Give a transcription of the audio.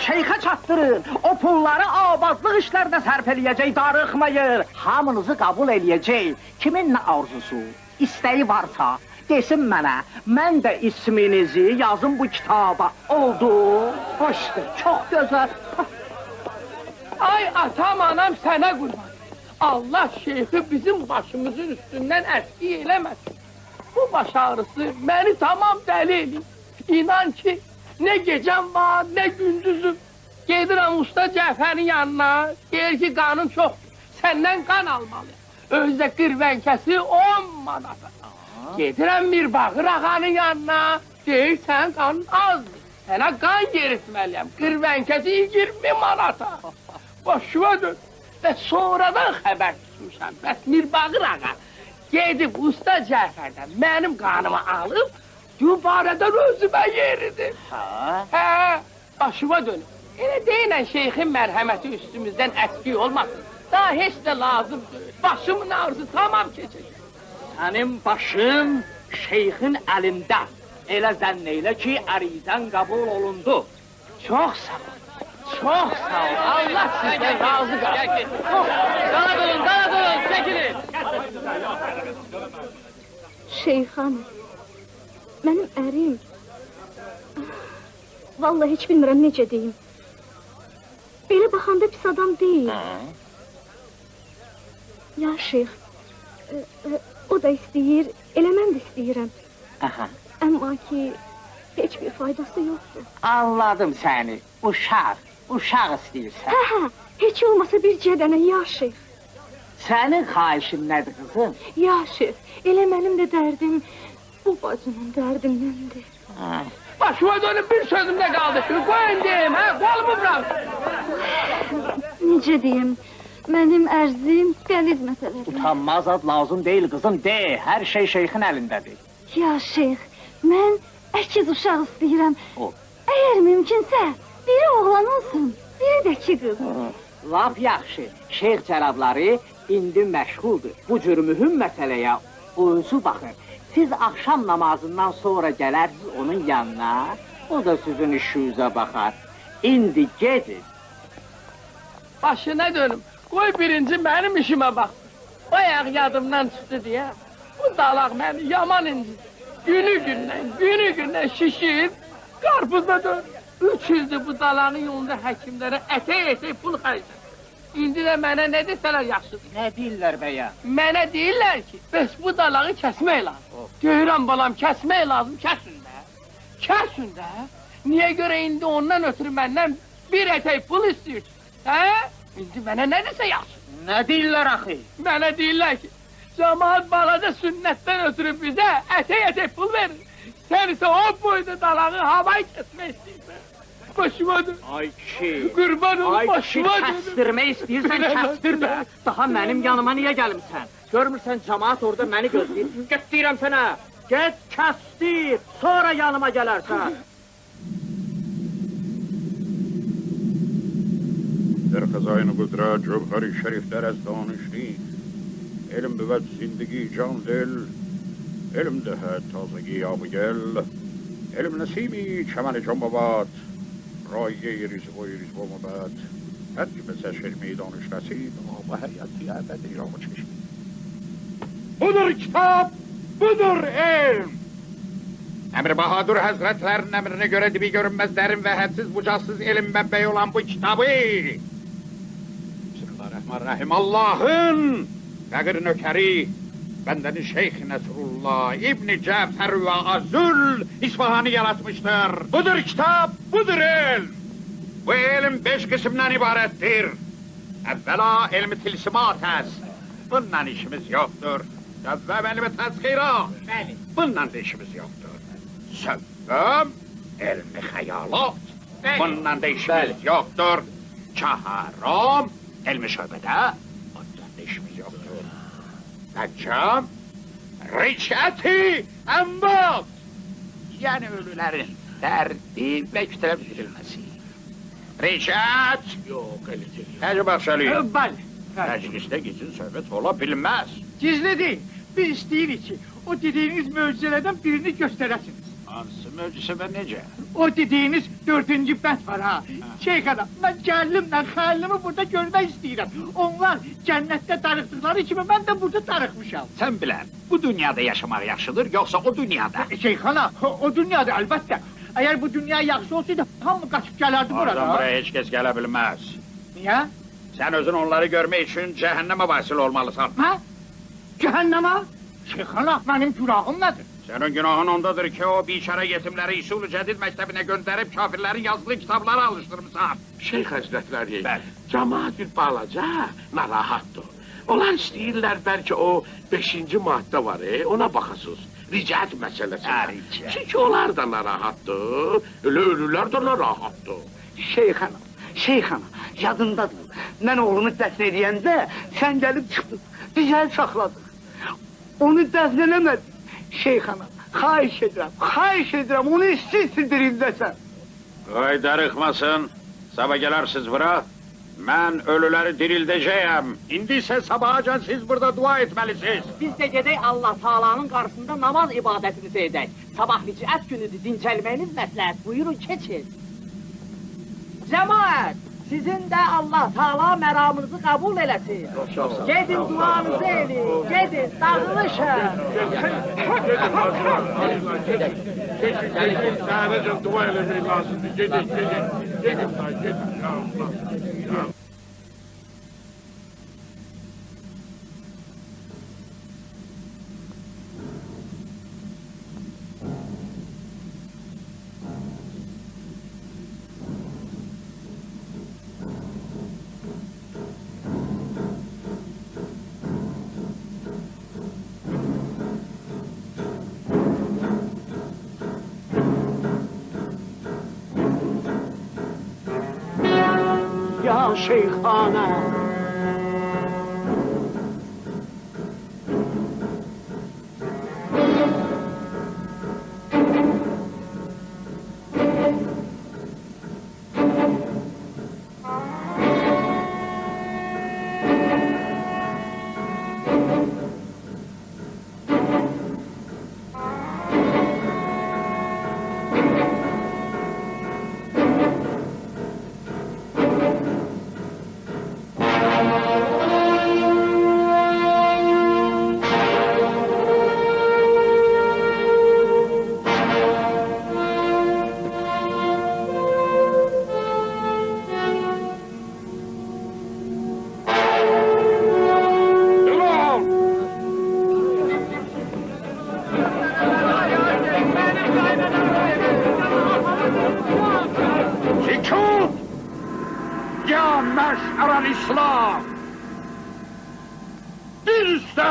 şeyxə çatdırın. O pulları abadlıq işlərdə sərf eləyəcək, darıxmayır. Hamınızı qəbul eləyəcək. Kimin nə arzusu, istəyi varsa, desin mənə. Mən də isminizi yazın bu kitaba. Oldu. Hoşdur, çox gözəl. Ay atam, anam sənə qurban. Allah şeyxi bizim başımızın üstündən əski eləməsin. Bu baş ağrısı məni tamam dəli eləyir. İnan ki, nə gecəm var, nə gündüzüm. Gedirəm usta Cəfərin yanına, deyir ki, qanın çoxdur, səndən qan almalıyım. Özdə qırvənkəsi 10 manata. Gedirəm Mirbağır ağanın yanına, deyir, sən qanın azdır. Sənə qan yeritməliyəm, qırvənkəsi 20 manata. Başıma dön. Və sonradan xəbər tutmuşam, bəs Mirbağır ağa gedib usta Cəfərdən mənim qanımı alıb, dübarədən özümə yeridir. Hə, başıma dönüm. Elə deyilən şeyxin mərhəməti üstümüzdən əski olmasın. Daha heç də lazım deyil. Başımın ağrısı tamam keçəcək. Sənin başın şeyxin əlində. Elə zənn elə ki, ərizən qəbul olundu. Çox sağ ol. Çox sağ ol. Allah sizdən razı qalsın. Qana durun, çəkilin. Şeyxan, mənim ərim. Vallahi heç bilmirəm necə deyim. Belə baxanda pis adam deyil. Ya şeyx, o da istəyir, elə mən də istəyirəm. Amma ki, heç bir faydası yoxdur. Anladım səni. Uşaq istəyirsən. Hə, heç olmasa bir cədənə, ya şeyx. Sənin xahişin nədir, qızım? Ya şeyx, elə mənim də dərdim bu bacının dərdindəndir. Başıma dönüp bir sözümdə qaldı. Qoyun deyim, hə, qolumu bırak. Necə deyim, mənim ərzim qəliz məsələdir. Utanmaz ad lazım deyil, qızım, de. Hər şey şeyxin əlindədir. Ya şeyx, mən əkiz uşaq istəyirəm. Əgər mümkünsə, biri oğlan olsun, biri də ki qız. Laf yaxşı, şeyx cənabları indi məşğuldur. Bu cür mühüm məsələyə özü baxır. Siz axşam namazından sonra gələrsiniz onun yanına, o da sizin işinizə baxar. İndi gedin. Başına dönüm, qoy birinci mənim işimə bax. Bayaq yadımdan çıxdı deyə, bu dalaq məni yaman incir. Günü gündən şişir, qarpuza dön. 3 ildir bu dalağın yolunda həkimlərə ətək pul xərclər. İndi də mənə nə desələr yaxşıdır. Nə deyirlər bəyə? Mənə deyirlər ki, bəs bu dalağı kəsmək lazım. Deyirəm balam, kəsmək lazım, kəsin də. Kəsin də. Niyə görə indi ondan ötürü məndən bir ətək pul istəyirsin? Hə? İndi mənə nə desə yaxşıdır. Nə deyirlər axı? Mənə deyirlər ki, cəmaat balaca sünnətdən ötürü bizə ətək pul verir. Sən isə o boyda dalağı havayı kəsmək istəyirsən. Başıma dön. Ay ki. Qurban olun, başıma dön. Ay ki, kəstirmək istəyirsən, kəstir də. Daha mənim yanıma niyə gəlmişsən? Görmürsən, cəmaat orada məni gözləyir. Get deyirəm sənə. Get, kəstir. Sonra yanıma gələrsən. در خزائن قدرت جوهر شریف در از دانشی علم بود زندگی جان دل علم دهد تازگی آب و گل علم نسیمی چمن جان باباد رایه ریزق و ریزق و مباد هر که به چشمی دانش رسید آب حیاتی ابدی را چشید budur kitap, budur ilm. Emir Bahadur Hazretlerinin emrine göre dibi görünmezlerin ve hadsiz bucaksız ilim mənbəyi olan bu kitabı Bismillahirrahmanirrahim Allah'ın fəqir nökeri bendeni Şeyh Nesrullah İbni Cəfər ve Azül İsfahan'ı yaratmıştır. Budur kitap, budur ilm. Bu ilm 5 kısımdan ibarettir. Evvela ilmi tilsimat est. Bundan işimiz yoktur. Sevvem ilmi tezkirat. Bundan da işimiz yoktur. Sevvem ilmi hayalat. Bundan da işimiz yoktur. Çaharam ilmi şöbede. Bundan da işimiz yoktur. Pencam ricati embat. Yani ölülerin derdi ve kütülebildirilmesi. Ricat yok elidir. Hacı Bakşali. Bəli. Mecliste gizli söhbet olabilmez. Gizli değil. Biz isteyirik ki, o dediğiniz möcüzelerden birini gösteresiniz. Hansı möcüze ve nece? O dediğiniz 4. bət var ha. Şeyh hanım, ben gəlinimlə xəlimi burada görmək istəyirəm. Onlar cənnətdə darıxdıkları kimi ben de burada darıxmışam. Sen bilen, bu dünyada yaşamak yaxşıdır, yoksa o dünyada. Şeyh hanım, o dünyada əlbəttə. Eğer bu dünya yaxşı olsaydı hamı qaçıb gələrdi Oradan burada. buraya hiç kes gelebilmez. Niye? Sen özün onları görmek için cehenneme vasıl olmalısın. Ha? Cəhənnəmə? Şeyh hanım, benim günahım nedir? Senin günahın ondadır ki o biçare yetimleri İsul-u Cedid mektebine gönderip kafirlerin yazılı kitapları alıştırmışsan. Şeyh Hazretleri, Bəli. cemaat bir balaca narahatdır. Onlar istəyirlər bəlkə o 5-ci maddə var, ona baxasınız. Ricat meselesi. Ricat. Çünkü onlar da narahatdır, ölülər də narahatdır. Şeyh hanım, yadındadır. Mən oğlumu dəfn edəndə sən gəlib çıxdın, bizə saxladın. Onu dəfn eləmədin. Şeyh hanım, xahiş edirəm, onu istinsin dirildəsən. Ay darıxmasın, sabah gelersiniz bura. Ben ölüleri dirildeceğim. İndi ise sabahacan siz burada dua etmelisiniz. Biz de gedək Allah Taala'nın qarşısında namaz ibadətimizi edək. Sabah ricət günüdür, dincəlməyiniz məsləhət. Buyurun, keçin. Cemaat, sizin de Allah Taala məramınızı qəbul eləsin. Gedin duanızı edin, gedin, dağılışın. Sadece dua eləmək lazımdır. Gedin. Ya şeyhana. Ya meş'er el-İslam! Bir üste